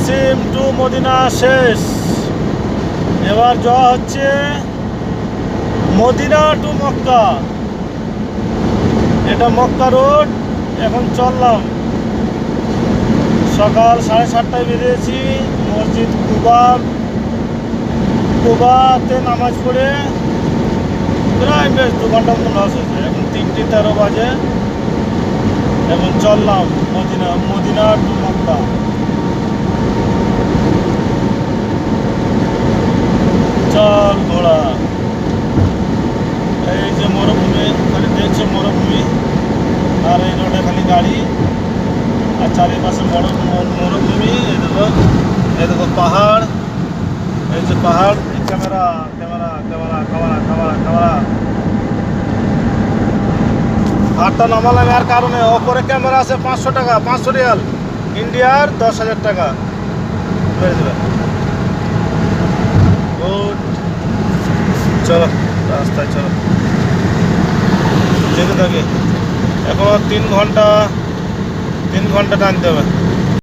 Qasim two Medina শেষ, এবার যাওয়া হচ্ছে মদিনা টু মক্কা। এটা মক্কা রোড। এখন চললাম, সকাল 7:30টায় বেরিয়েছি। মসজিদ কুবাতে নামাজ পড়ে প্রায় বেশ 2 ঘন্টা মতো লস হয়েছে। এখন 3:13 বাজে। এখন চললাম মদিনা টু মক্কা। চল ঘোড়া। এই যে মরুভূমি, খালি দেখছে মরুভূমি, আর এই রোডে খালি গাড়ি, আর চারিপাশে মরুভূমি। এই দেখো পাহাড়, এই যে পাহাড়। Camera camera camera camera camera camera. হাতটা নামালাম আর কারণে ওপরে ক্যামেরা আছে 500 টাকা, 500 রিয়াল, ইন্ডিয়ার 10,000 টাকা বেড়ে দেবে। গুড, চলো রাস্তায় চলো, যেতে থাকি। এখনো 3 ঘন্টা টানতে হবে।